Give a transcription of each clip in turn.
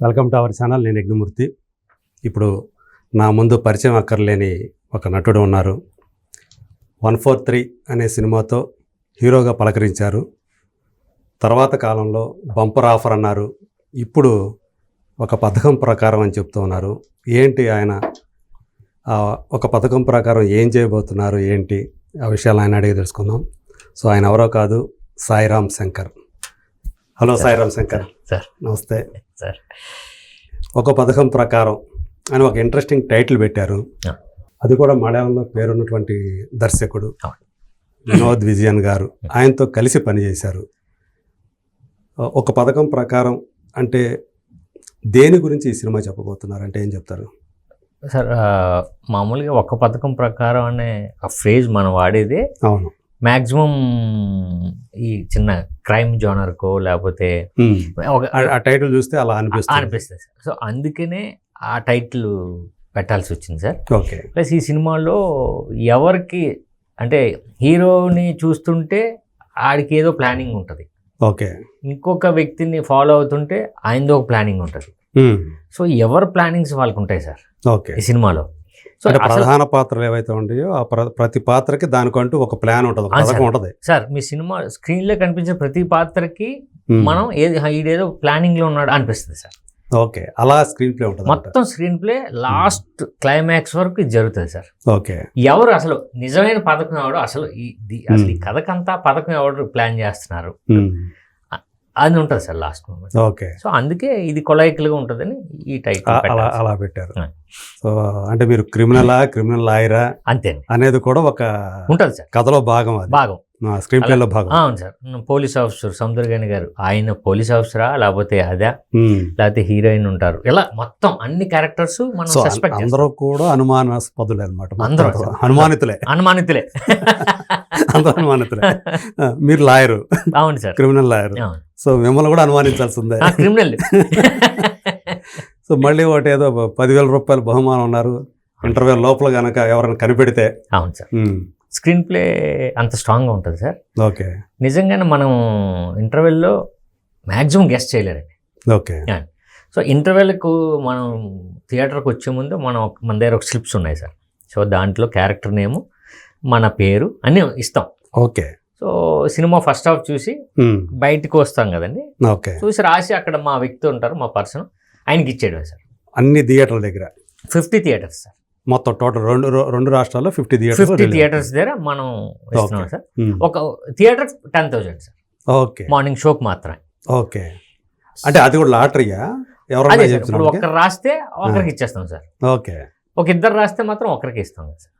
Welcome to our channel. నేను యజ్ఞమూర్తి. ఇప్పుడు నా ముందు పరిచయం అక్కర్లేని ఒక నటుడు ఉన్నారు. 143 అనే సినిమాతో హీరోగా పలకరించారు. తర్వాత కాలంలో బంపర్ ఆఫర్ అన్నారు. ఇప్పుడు ఒక పథకం ప్రకారం అని చెప్తూ ఉన్నారు. ఏంటి ఆయన ఒక పథకం ప్రకారం ఏం చేయబోతున్నారు, ఏంటి ఆ విషయాలు ఆయన అడిగి తెలుసుకుందాం. సో ఆయన ఎవరో కాదు, సాయిరామ్ శంకర్. Hello Sairam Shankar sir. నమస్తే సార్. ఒక పథకం ప్రకారం అని ఒక ఇంట్రెస్టింగ్ టైటిల్ పెట్టారు. అది కూడా మలయాళంలో పేరున్నటువంటి దర్శకుడు వినోద్ విజయన్ గారు, ఆయనతో కలిసి పనిచేశారు. ఒక పథకం ప్రకారం అంటే దేని గురించి ఈ సినిమా చెప్పబోతున్నారు అంటే ఏం చెప్తారు సార్? మామూలుగా ఒక పథకం ప్రకారం అనే ఆ ఫ్రేజ్ మనం వాడేదే. అవును. మ్యాక్సిమం ఈ చిన్న క్రైమ్ జోనర్కో లేకపోతే ఆ టైటిల్ చూస్తే అలా అనిపిస్తుంది సార్. సో అందుకనే ఆ టైటిల్ పెట్టాల్సి వచ్చింది సార్. ఓకే. ప్లస్ ఈ సినిమాలో ఎవరికి అంటే హీరోని చూస్తుంటే ఆడికి ఏదో ప్లానింగ్ ఉంటుంది. ఓకే. ఇంకొక వ్యక్తిని ఫాలో అవుతుంటే ఆయనదో ఒక ప్లానింగ్ ఉంటుంది. సో ఎవరి ప్లానింగ్స్ వాళ్ళకు ఉంటాయి సార్. ఓకే. ఈ సినిమాలో సో ప్రధాన పాత్రలు ఏవైతే ఉంటాయో ఆ ప్రతి పాత్రకి దానికంటూ ఒక ప్లాన్ ఉంటుంది, పథకం ఉంటుంది సార్. మీ సినిమా స్క్రీన్ లో కనిపించే ప్రతి పాత్రకి మనం ఇదేదో ప్లానింగ్ లో ఉన్నాడు అనిపిస్తుంది సార్. ఓకే. అలా స్క్రీన్ ప్లే ఉంటుంది, మొత్తం స్క్రీన్ ప్లే లాస్ట్ క్లైమాక్స్ వరకు ఇది జరుగుతుంది సార్. ఓకే. ఎవరు అసలు నిజమైన పథకం ఎవడు, అసలు ఈ కథకంతా పథకం ఎవరు ప్లాన్ చేస్తున్నారు అది ఉంటుంది sir last moment. Okay. So అందుకే ఇది కొలైకల్గా ఉంటుందని ఈ టైటిల్ అలా పెట్టారు. సో అంటే మీరు క్రిమినల్ లాయరా అంతే అనేది కూడా ఒక ఉంటుంది సార్, కథలో భాగం, అది భాగం, స్క్రీన్ ప్లేలో భాగం. అవును సార్. పోలీస్ ఆఫీసర్ సముద్రగాని గారు, ఆయన పోలీస్ ఆఫీసరా లేకపోతే అదే లేకపోతే హీరోయిన్ ఉంటారు, ఇలా మొత్తం అన్ని క్యారెక్టర్స్ మనం సస్పెక్ట్. అందరూ కూడా అనుమానాస్పదులే అనమాట. అందరూ అనుమానితులే. అందరూ అనుమానితులే. మీరు లాయరు. అవును సార్, క్రిమినల్ లాయరు. సో మిమ్మల్ని కూడా అనుమానించాల్సిందే. క్రిమినల్. సో మళ్ళీ ఒకటి ఏదో 10,000 రూపాయలు బహుమానం ఉన్నారు ఇంటర్వ్యూ లోపల కనుక ఎవరైనా కనిపెడితే. అవును సార్. స్క్రీన్ ప్లే అంత స్ట్రాంగ్గా ఉంటుంది సార్. ఓకే. నిజంగానే మనం ఇంటర్వెల్లో మ్యాక్సిమం గెస్ట్ చేయలేరండి. ఓకే. సో ఇంటర్వెల్కు మనం థియేటర్కి వచ్చే ముందు మన దగ్గర ఒక స్లిప్స్ ఉన్నాయి సార్. సో దాంట్లో క్యారెక్టర్ నేము, మన పేరు అన్నీ ఇస్తాం. Okay. So cinema first half చూసి బయటకు వస్తాం కదండి. ఓకే. చూసి రాసి అక్కడ మా వ్యక్తి ఉంటారు, మా పర్సన్, ఆయనకి ఇచ్చేయడం సార్. అన్ని థియేటర్ల దగ్గర 50 థియేటర్స్ సార్. మొత్తం టోటల్ రెండు రాష్ట్రాల్లో 50 థియేటర్స్ దగ్గర మనం ఇస్తున్నాం సార్. ఒక థియేటర్ 10,000 సార్. ఓకే. మార్నింగ్ షోకి మాత్రమే. ఓకే. అంటే అది కూడా లాటరీయా? ఎవరైనా ఇప్పుడు ఒకరు రాస్తే ఒకరికి ఇచ్చేస్తాం సార్. ఓకే. ఒక ఇద్దరు రాస్తే మాత్రం ఒకరికి ఇస్తాం సార్.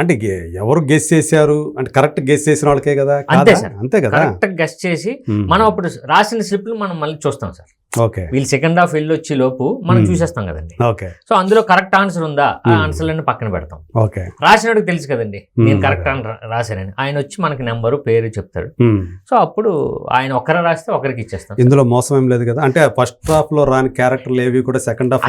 అంటే ఎవరు గెస్ చేశారు అంటే కరెక్ట్ గెస్ చేసిన వాళ్ళకే కదా. అంతే సార్, అంతే కదా. కరెక్ట్ గెస్ చేసి మనం అప్పుడు రాసిన స్లిప్లు మనం మళ్ళీ చూస్తాం సార్. ఓకే. వీళ్ళు సెకండ్ హాఫ్ వెళ్ళి వచ్చే లోపు మనం చూసేస్తాం కదండి. ఓకే. సో అందులో కరెక్ట్ ఆన్సర్ ఉందా, ఆ ఆన్సర్లన్నీ పక్కన పెడతాం. ఓకే. రాసినోడికి తెలుసు కదండి నేను కరెక్ట్ రాశానని. ఆయన వచ్చి మనకి నెంబరు పేరు చెప్తాడు. సో అప్పుడు ఆయన ఒక్కరే రాస్తే ఒకరికి ఇచ్చేస్తాం. ఇందులో మోసం ఏం లేదు కదా. అంటే ఫస్ట్ హాఫ్ లో రాని క్యారెక్టర్లు ఏవి కూడా సెకండ్ హాఫ్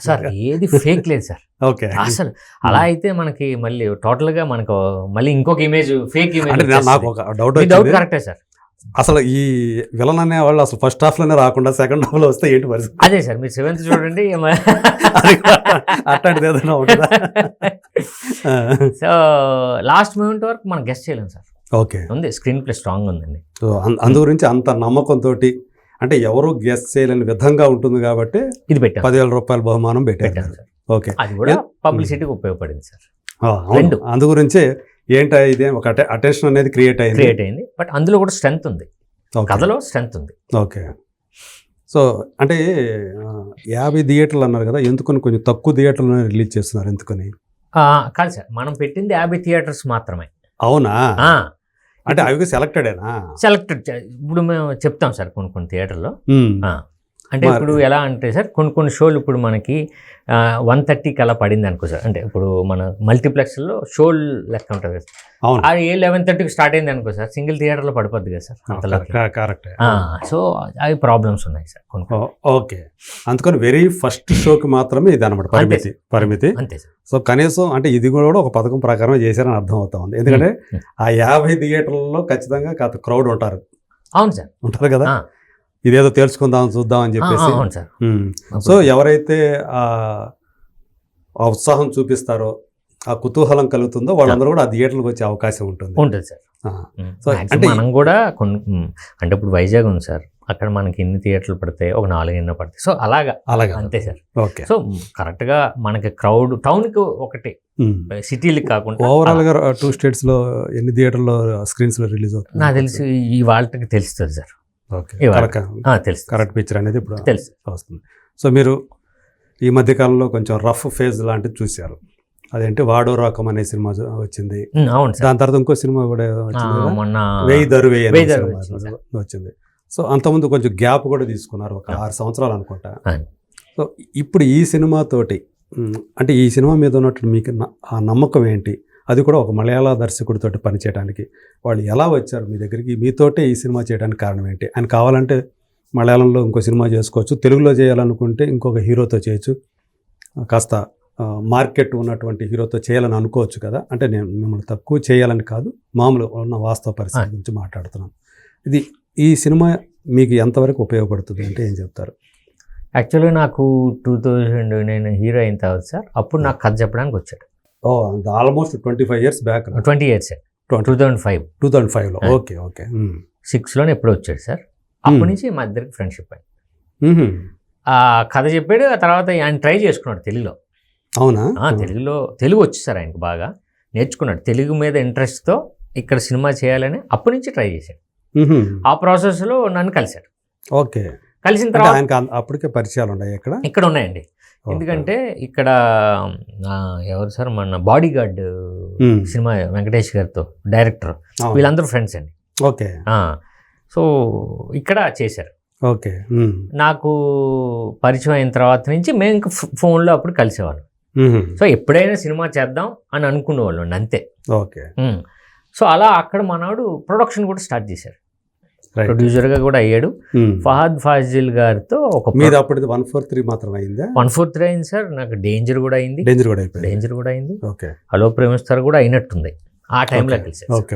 సార్ ఏది ఫేక్ లేదు సార్. ఓకే. అసలు అలా అయితే మనకి మళ్ళీ టోటల్ గా మనకు మళ్ళీ ఇంకొక ఇమేజ్, ఫేక్ ఇమేజ్. నాకు ఒక డౌట్ కరెక్టే సార్. అసలు ఈ విలన్ అనే వాళ్ళు అసలు ఫస్ట్ హాఫ్ లోనే రాకుండా సెకండ్ హాఫ్ లో వస్తే ఏంటి పరిస్థితి? అదే సార్, మీరు 7th చూడండి. అట్లాంటిది ఏదైనా ఉంటుందా? సో లాస్ట్ మూమెంట్ వరకు మనం గెస్ట్ చేయలేం సార్. ఓకే. ఉంది, స్క్రీన్ ప్లే స్ట్రాంగ్ ఉందండి. సో అందు గురించి అంత నమ్మకంతో అంటే ఎవరు గెస్ట్ చేయలేని విధంగా ఉంటుంది కాబట్టి ఇది పెట్టాం. 10,000 రూపాయలు బహుమానం పెట్టారు. ఓకే. అది కూడా పబ్లిసిటీకి ఉపయోగపడింది సార్. అందు గురించి ఏంటి ఇదే ఒక అటెన్షన్ అనేది క్రియేట్ అయింది. బట్ అందులో కూడా స్ట్రెంత్ ఉంది, కథలో స్ట్రెంత్ ఉంది. ఓకే. సో అంటే 50 థియేటర్లు అన్నారు కదా, ఎందుకని కొంచెం తక్కువ థియేటర్లు రిలీజ్ చేస్తున్నారు, ఎందుకని? కాదు సార్, మనం పెట్టింది 50 థియేటర్స్ మాత్రమే. అవునా? అంటే అవి సెలెక్టెడేనా? సెలెక్టెడ్. ఇప్పుడు మేము చెప్తాం సార్ కొన్ని థియేటర్లో. అంటే ఇప్పుడు ఎలా అంటే సార్, కొన్ని షోలు ఇప్పుడు మనకి 1:30కి అలా పడింది అనుకో సార్. అంటే ఇప్పుడు మన మల్టీప్లెక్స్లో షోలు లెక్క ఉంటుంది కదా సార్. అది 11:30కి స్టార్ట్ అయింది అనుకో సార్, సింగిల్ థియేటర్లో పడిపోద్ది కదా సార్ అంతలో. కరెక్ట్. సో అవి ప్రాబ్లమ్స్ ఉన్నాయి సార్ కొన్ని. ఓకే. అందుకని వెరీ ఫస్ట్ షోకి మాత్రమే ఇది అనమాట పరిమితి. అంతే సార్. సో కనీసం అంటే ఇది కూడా ఒక పథకం ప్రకారం చేశారని అర్థం అవుతా ఉంది. ఎందుకంటే ఆ 50 థియేటర్లలో ఖచ్చితంగా క్రౌడ్ ఉంటారు. అవును సార్, ఉంటారు కదా. ఇదేదో తెలుసుకుందాం చూద్దాం అని చెప్పేసి. అవును సార్. సో ఎవరైతే ఆ ఉత్సాహం చూపిస్తారో, ఆ కుతూహలం కలుగుతుందో వాళ్ళందరూ కూడా ఆ థియేటర్లకు వచ్చే అవకాశం ఉంటుంది. ఉంటుంది సార్. సో అంటే మనం కూడా అంటే ఇప్పుడు వైజాగ్ ఉంది సార్, అక్కడ మనకి ఎన్ని థియేటర్లు పడతాయి, ఒక 4 పడతాయి. సో అలాగా అంతే సార్. ఓకే. సో కరెక్ట్గా మనకి క్రౌడ్ టౌన్కి ఒకటి, సిటీలకి కాకుండా ఓవరాల్గా 2 స్టేట్స్లో ఎన్ని థియేటర్లో స్క్రీన్స్లో రిలీజ్ అవుతుంది నాకు తెలిసి ఈ వాళ్ళకి తెలుస్తుంది సార్. ఓకే. తెలుసు, కరెక్ట్ పిక్చర్ అనేది ఇప్పుడు తెలుసు వస్తుంది. సో మీరు ఈ మధ్యకాలంలో కొంచెం రఫ్ ఫేజ్ లాంటిది చూశారు, అదేంటి వాడో రకం అనే సినిమా వచ్చింది. అవును సార్. దాని తర్వాత ఇంకో సినిమా కూడా వచ్చింది, మొన్న వెయ్యి దరువే వచ్చింది. సో అంతకుముందు కొంచెం గ్యాప్ కూడా తీసుకున్నారు, ఒక 6 సంవత్సరాలు అనుకుంటా. సో ఇప్పుడు ఈ సినిమాతోటి అంటే ఈ సినిమా మీద ఉన్నట్టు మీకు ఆ నమ్మకం ఏంటి? అది కూడా ఒక మలయాళ దర్శకుడితోటి పనిచేయడానికి వాళ్ళు ఎలా వచ్చారు మీ దగ్గరికి? మీతోటే ఈ సినిమా చేయడానికి కారణం ఏంటి? ఆయన కావాలంటే మలయాళంలో ఇంకో సినిమా చేసుకోవచ్చు, తెలుగులో చేయాలనుకుంటే ఇంకొక హీరోతో చేయొచ్చు, కాస్త మార్కెట్ ఉన్నటువంటి హీరోతో చేయాలని అనుకోవచ్చు కదా. అంటే నేను మిమ్మల్ని తక్కువ చేయాలని కాదు, మామూలు ఉన్న వాస్తవ పరిస్థితి గురించి మాట్లాడుతున్నాను. ఈ సినిమా మీకు ఎంతవరకు ఉపయోగపడుతుంది అంటే ఏం చెప్తారు? యాక్చువల్గా నాకు 2000 నేను హీరో అయిన తర్వాత సార్, అప్పుడు నాకు కథ చెప్పడానికి వచ్చాడు. Almost 25 years back. 20 years sir. 2005లో. ఓకే. 6లోనే ఎప్పుడు వచ్చాడు సార్. అప్పటి నుంచి మా ఇద్దరికి ఫ్రెండ్షిప్ అయింది. ఆ కథ చెప్పాడు, ఆ తర్వాత ఆయన ట్రై చేసుకున్నాడు తెలుగులో. అవునా? తెలుగు వచ్చి సార్ ఆయనకు బాగా నేర్చుకున్నాడు. తెలుగు మీద ఇంట్రెస్ట్తో ఇక్కడ సినిమా చేయాలని అప్పటి నుంచి ట్రై చేశాడు. ఆ ప్రాసెస్లో నన్ను కలిశాడు. ఓకే. కలిసిన తర్వాత అప్పటికే పరిచయాలు ఉన్నాయి ఇక్కడ ఉన్నాయండి. ఎందుకంటే ఇక్కడ ఎవరు సార్, మన బాడీ గార్డ్ సినిమా వెంకటేష్ గారితో డైరెక్టర్, వీళ్ళందరూ ఫ్రెండ్స్ అండి. ఓకే. సో ఇక్కడ చేశారు. ఓకే. నాకు పరిచయం అయిన తర్వాత నుంచి మేము ఇంకా ఫోన్లో అప్పుడు కలిసేవాళ్ళం. సో ఎప్పుడైనా సినిమా చేద్దాం అని అనుకునేవాళ్ళం అంతే. ఓకే. సో అలా అక్కడ మనవాడు ప్రొడక్షన్ కూడా స్టార్ట్ చేశారు, ప్రొడ్యూసర్గా కూడా అయ్యాడు. ఫహద్ ఫాజిల్ గారితో ఒక అప్పుడు 143 మాత్రం అయిందా? 143 అయింది సార్. నాకు డేంజర్ కూడా అయింది. డేంజర్ కూడా అయింది. ఓకే. హలో ప్రేమిస్తారు కూడా అయినట్టుంది ఆ టైంలో కలిసి. ఓకే.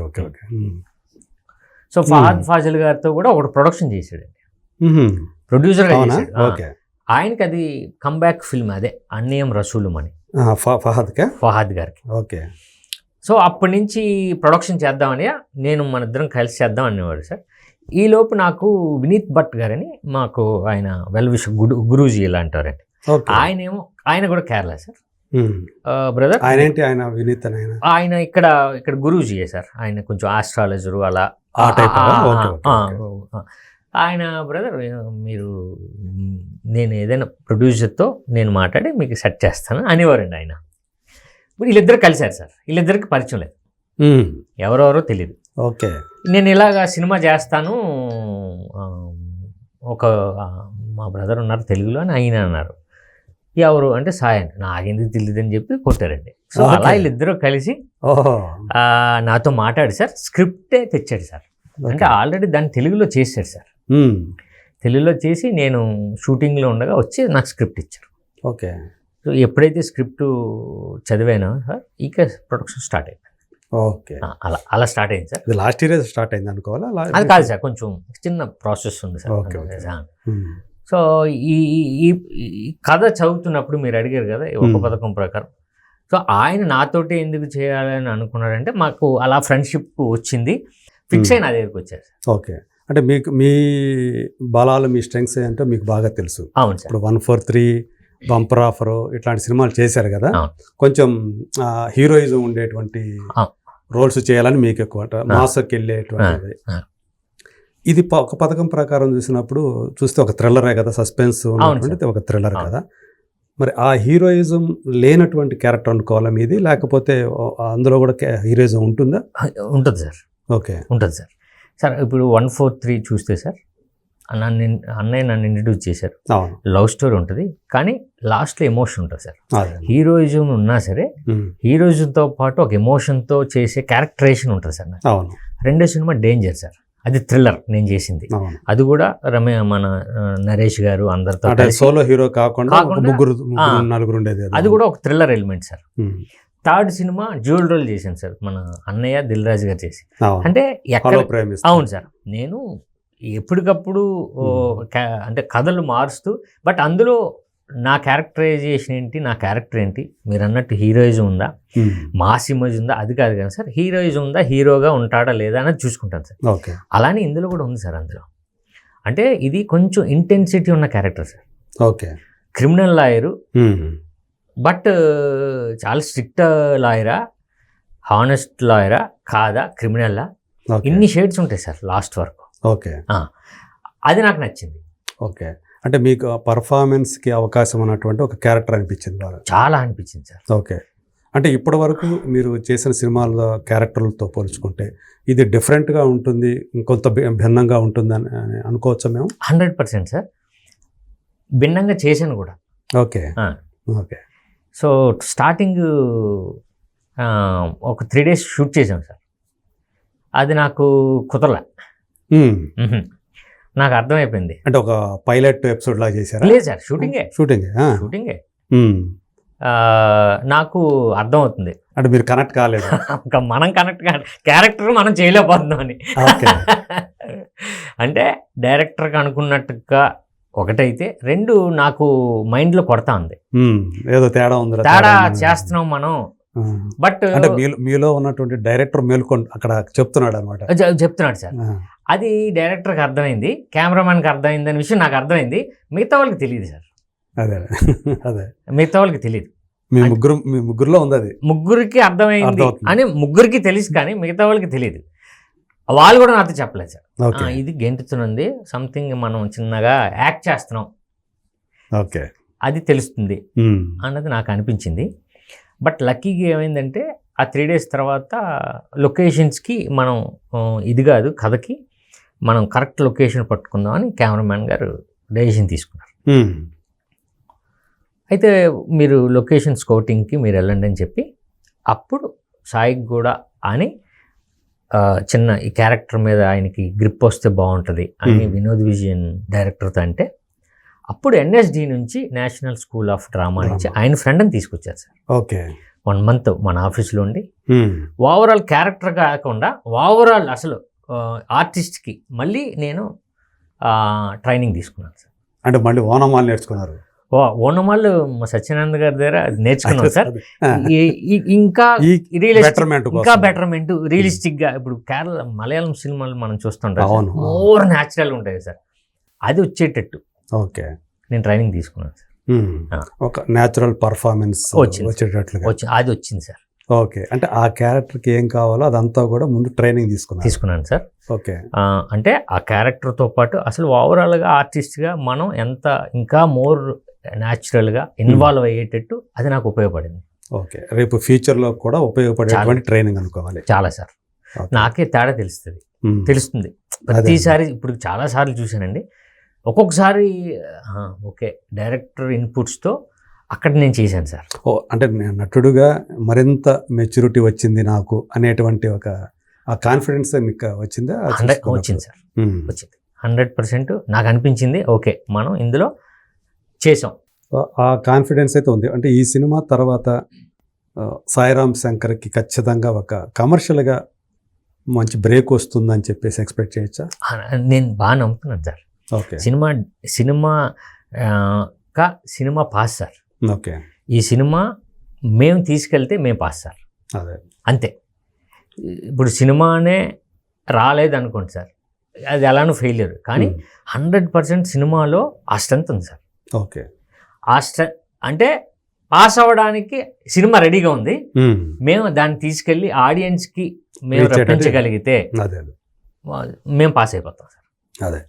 సో ఫహద్ ఫాజిల్ గారితో కూడా ఒకటి ప్రొడక్షన్ చేశాడు, ప్రొడ్యూసర్గా చేశాడు. ఆయనకి అది కంబ్యాక్ ఫిల్మ్, అదే అన్నియం రసూలుం అని ఫహద్ గారికి. ఓకే. సో అప్పటి నుంచి ప్రొడక్షన్ చేద్దామని నేను మన ఇద్దరం కలిసి చేద్దాం అనేవాడు సార్. ఈలోపు నాకు వినీత్ భట్ గారని మాకు ఆయన వెల్ విష్ గురూజీ ఇలా అంటారండి. ఆయన కూడా కేరళ సార్ బ్రదర్. ఆయన ఇక్కడ గురూజీయే సార్. ఆయన కొంచెం ఆస్ట్రాలజరు అలా. ఆయన బ్రదర్ మీరు నేను ఏదైనా ప్రొడ్యూసర్తో నేను మాట్లాడి మీకు సెట్ చేస్తాను అనేవారండి ఆయన. వీళ్ళిద్దరు కలిశారు సార్. వీళ్ళిద్దరికి పరిచయం లేదు, ఎవరెవరో తెలియదు. ఓకే. నేను ఇలాగా సినిమా చేస్తాను, ఒక మా బ్రదర్ ఉన్నారు తెలుగులో అని ఆయన అన్నారు. ఎవరు అంటే సాయి అంటే నాకెందుకు తెలియదని చెప్పి కొట్టారండి. సో అలా వీళ్ళిద్దరూ కలిసి నాతో మాట్లాడి సార్ స్క్రిప్టే తెచ్చాడు సార్. అంటే ఆల్రెడీ దాన్ని తెలుగులో చేశాడు సార్. తెలుగులో చేసి నేను షూటింగ్లో ఉండగా వచ్చి నాకు స్క్రిప్ట్ ఇచ్చారు. ఓకే. సో ఎప్పుడైతే స్క్రిప్ట్ చదివానో సార్ ఇక ప్రొడక్షన్ స్టార్ట్ అయిపోయింది. ఓకే. అలా స్టార్ట్ అయింది సార్. లాస్ట్ ఇయర్ స్టార్ట్ అయింది అనుకోవాలా? అది కాదు సార్, కొంచెం చిన్న ప్రాసెస్ ఉంది సార్. సో ఈ కథ చదువుతున్నప్పుడు మీరు అడిగారు కదా ఒక పథకం ప్రకారం. సో ఆయన నాతోటి ఎందుకు చేయాలని అనుకున్నారంటే మాకు అలా ఫ్రెండ్షిప్ వచ్చింది, ఫిక్స్ అయిన అదే దగ్గరికి వచ్చారు సార్. ఓకే. అంటే మీకు మీ బలాలు మీ స్ట్రెంగ్స్ అంటే మీకు బాగా తెలుసు. అవును సార్. ఇప్పుడు 143 బంపర్ ఆఫర్ ఇట్లాంటి సినిమాలు చేశారు కదా, కొంచెం హీరోయిజం ఉండేటువంటి రోల్స్ చేయాలని మీకు ఎక్కువ మాసకి వెళ్ళేటువంటి. ఇది ఒక పథకం ప్రకారం చూస్తే ఒక థ్రిల్లరే కదా, సస్పెన్స్ ఉన్నటువంటి ఒక థ్రిల్లర్ కదా. మరి ఆ హీరోయిజం లేనటువంటి క్యారెక్టర్ అనుకోవాలా మీది, లేకపోతే అందులో కూడా హీరోయిజం ఉంటుందా? ఉంటుంది సార్. ఓకే. ఉంటుంది సార్. సార్ ఇప్పుడు 143 చూస్తే సార్ అన్నయ్య నన్ను ఇంట్రడ్యూస్ చేశారు. లవ్ స్టోరీ ఉంటుంది కానీ లాస్ట్లో ఎమోషన్ ఉంటుంది సార్. హీరోయిజం ఉన్నా సరే హీరోయిజంతో పాటు ఒక ఎమోషన్తో చేసే క్యారెక్టరేషన్ ఉంటుంది సార్. రెండో సినిమా డేంజర్ సార్, అది థ్రిల్లర్ నేను చేసింది. అది కూడా మన నరేష్ గారు అందరితో సోలో హీరో కాకుండా నలుగురు ఉండేది, అది కూడా ఒక thriller element sir. Third cinema dual role చేశాను సార్, మన అన్నయ్య దిల్ రాజు గారు చేసి. అంటే అవును సార్, నేను ఎప్పటికప్పుడు అంటే కథలు మారుస్తూ, బట్ అందులో నా క్యారెక్టరైజేషన్ ఏంటి, నా క్యారెక్టర్ ఏంటి, మీరు అన్నట్టు హీరోయిజం ఉందా, మాస్ ఇమేజ్ ఉందా, అది కాదు కానీ సార్, హీరోయిజం ఉందా, హీరోగా ఉంటాడా లేదా అనేది చూసుకుంటాను సార్. ఓకే. అలానే ఇందులో కూడా ఉంది సార్. అందులో అంటే ఇది కొంచెం ఇంటెన్సిటీ ఉన్న character sir. Okay. Criminal lawyer, but చాలా స్ట్రిక్ట్ లాయరా, హానెస్ట్ లాయరా కాదా, క్రిమినల్లా, ఇన్ని షేడ్స్ ఉంటాయి సార్ లాస్ట్ వరకు. ఓకే. అది నాకు నచ్చింది. ఓకే. అంటే మీకు పర్ఫార్మెన్స్కి అవకాశం ఉన్నటువంటి ఒక క్యారెక్టర్ అనిపించింది బాగా? చాలా అనిపించింది సార్. ఓకే. అంటే ఇప్పటి వరకు మీరు చేసిన సినిమాల క్యారెక్టర్లతో పోల్చుకుంటే ఇది డిఫరెంట్గా ఉంటుంది, ఇంకొంత భిన్నంగా ఉంటుందని అనుకోవచ్చా మేము? 100% సార్, భిన్నంగా చేశాను కూడా. ఓకే. ఓకే. సో స్టార్టింగ్ ఒక 3 days షూట్ చేసాం సార్. అది నాకు కుదరలే. నాకు అర్థమైపోయింది. అంటే ఒక పైలట్ ఎపిసోడ్ లాగా చేశారా? లేదు సార్, షూటింగే. నాకు అర్థమవుతుంది. అంటే మీరు కనెక్ట్ కాలేదు? మనం కనెక్ట్ కాదు, క్యారెక్టర్ మనం చేయలేకపోతున్నాం అని. అంటే డైరెక్టర్కి అనుకున్నట్టుగా ఒకటైతే, 2 నాకు మైండ్లో కొడతా ఉంది, ఏదో తేడా ఉంది, తేడా చేస్తున్నాం మనం. బట్ అంటే మీలో ఉన్నటువంటి డైరెక్టర్ మేల్కొని అక్కడ చెప్తున్నాడు అనమాట. చెప్తున్నాడు సార్. అది డైరెక్టర్కి అర్థమైంది, కెమెరామెన్కి అర్థమైంది అనే విషయం నాకు అర్థమైంది. మిగతా వాళ్ళకి తెలియదు సార్. అదే అదే మిగతా వాళ్ళకి తెలియదు. మీ ముగ్గురులో ఉంది అది. ముగ్గురికి అర్థమైంది అని ముగ్గురికి తెలుసు, కానీ మిగతా వాళ్ళకి తెలియదు. వాళ్ళు కూడా నాతో చెప్పలేదు సార్. ఇది గెంటుతున్నది, సంథింగ్ మనం చిన్నగా యాక్ట్ చేస్తున్నాం, ఓకే, అది తెలుస్తుంది అన్నది నాకు అనిపించింది. బట్ లక్కీగా ఏమైందంటే ఆ 3 days తర్వాత లొకేషన్స్కి మనం ఇది కాదు, కథకి మనం కరెక్ట్ లొకేషన్ పట్టుకుందామని కెమెరామ్యాన్ గారు డెసిషన్ తీసుకున్నారు. అయితే మీరు లొకేషన్ స్కౌటింగ్కి మీరు వెళ్ళండి అని చెప్పి, అప్పుడు సాయికి కూడా అని చిన్న ఈ క్యారెక్టర్ మీద ఆయనకి గ్రిప్ వస్తే బాగుంటుంది అని వినోద్ విజయన్ డైరెక్టర్తో అంటే, అప్పుడు NSD నుంచి నేషనల్ స్కూల్ ఆఫ్ డ్రామా నుంచి ఆయన ఫ్రెండ్ని తీసుకొచ్చారు సార్. ఓకే. 1 month మన ఆఫీస్లో ఉండి ఓవరాల్ క్యారెక్టర్ కాకుండా ఓవరాల్ అసలు ఆర్టిస్ట్కి మళ్ళీ నేను ట్రైనింగ్ తీసుకున్నాను సార్. అంటే మళ్ళీ ఓనమాలు నేర్చుకున్నారు? ఓనమాలు సత్యనారాయణ గారి దగ్గర నేర్చుకున్నాను సార్. ఇంకా బెటర్మెంట్ రియలిస్టిక్గా, ఇప్పుడు కేరళ మలయాళం సినిమాలు మనం చూస్తుంటాం, మోర్ న్యాచురల్ ఉంటాయి సార్, అది వచ్చేటట్టు ఓకే నేను ట్రైనింగ్ తీసుకున్నాను సార్. ఒక న్యాచురల్ పర్ఫార్మెన్స్ వచ్చేటట్లుగా అది వచ్చింది సార్. ఓకే. అంటే ఆ క్యారెక్టర్కి ఏం కావాలో అదంతా కూడా ముందు ట్రైనింగ్ తీసుకున్నాను సార్. ఓకే. అంటే ఆ క్యారెక్టర్తో పాటు అసలు ఓవరాల్గా ఆర్టిస్ట్గా మనం ఎంత ఇంకా మోర్ న్యాచురల్గా ఇన్వాల్వ్ అయ్యేటట్టు అది నాకు ఉపయోగపడింది. ఓకే. రేపు ఫ్యూచర్లో కూడా ఉపయోగపడేటువంటి ట్రైనింగ్ అనుకోవాలి. చాలా సార్. నాకే తేడా తెలుస్తుంది ప్రతిసారి. ఇప్పుడు చాలా సార్లు చూశానండి, ఒక్కొక్కసారి ఓకే డైరెక్టర్ ఇన్పుట్స్తో అక్కడ నేను చేశాను సార్. అంటే నటుడుగా మరింత మెచ్యూరిటీ వచ్చింది నాకు అనేటువంటి ఒక ఆ కాన్ఫిడెన్స్ మీకు వచ్చిందా? వచ్చింది సార్, వచ్చింది 100% నాకు అనిపించింది. ఓకే మనం ఇందులో చేసాం. ఆ కాన్ఫిడెన్స్ అయితే ఉంది. అంటే ఈ సినిమా తర్వాత సాయిరామ్ శంకర్కి ఖచ్చితంగా ఒక కమర్షియల్గా మంచి బ్రేక్ వస్తుందని చెప్పేసి ఎక్స్పెక్ట్ చేయొచ్చా? నేను బాగా నమ్ముతున్నాను sir. Okay. Cinema pass sir. Okay. ఈ సినిమా మేము తీసుకెళ్తే మేము పాస్ సార్. అదే అంతే. ఇప్పుడు సినిమానే రాలేదు అనుకోండి సార్, అది ఎలానో ఫెయిల్యూర్, కానీ 100% సినిమాలో ఆ స్ట్రెంత్ ఉంది సార్. ఓకే. ఆ అంటే పాస్ అవ్వడానికి సినిమా రెడీగా ఉంది, మేము దాన్ని తీసుకెళ్ళి ఆడియన్స్కి మేము రప్పించగలిగితే మేము పాస్ అయిపోతాం సార్. అదే